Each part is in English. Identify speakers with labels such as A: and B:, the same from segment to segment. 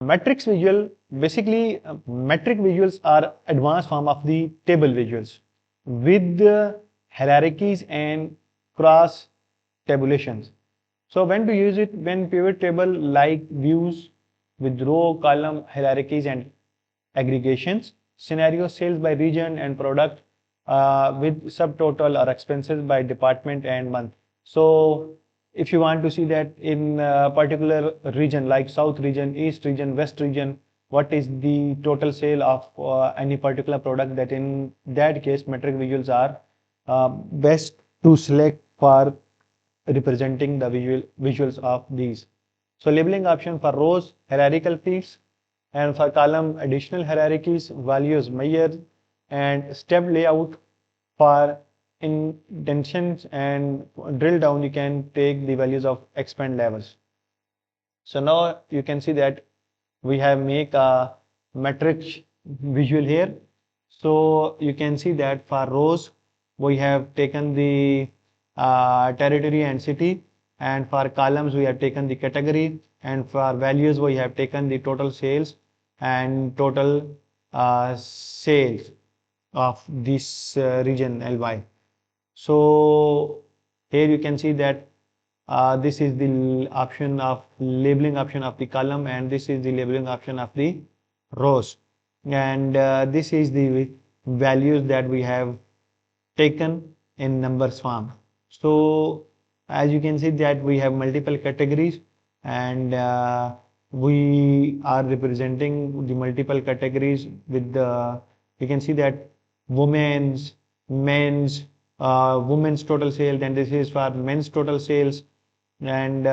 A: Matrix visual, basically metric visuals are advanced form of the table visuals with hierarchies and cross tabulations. So when to use it? When pivot table like views with row, column, hierarchies and aggregations, scenario sales by region and product with subtotal or expenses by department and month. So if you want to see that in a particular region like south region, east region, west region, what is the total sale of any particular product, that in that case metric visuals are best to select for representing the visuals of these. So labeling option for rows, hierarchical fields, and for column additional hierarchies, values, measure, and step layout. For indentions and drill down, you can take the values of expand levels. So now you can see that we have make a matrix visual here. So you can see that for rows we have taken the territory and city, and for columns we have taken the category, and for values we have taken the total sales and total sales of this region LY. So here you can see that this is the option of labeling option of the column, and this is the labeling option of the rows, and this is the values that we have taken in numbers form. So as you can see that we have multiple categories, and we are representing the multiple categories with the, you can see that women's, men's, women's total sales, and this is for men's total sales, and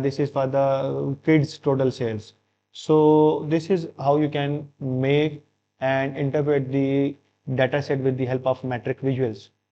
A: this is for the kids total sales. So this is how you can make and interpret the data set with the help of metric visuals.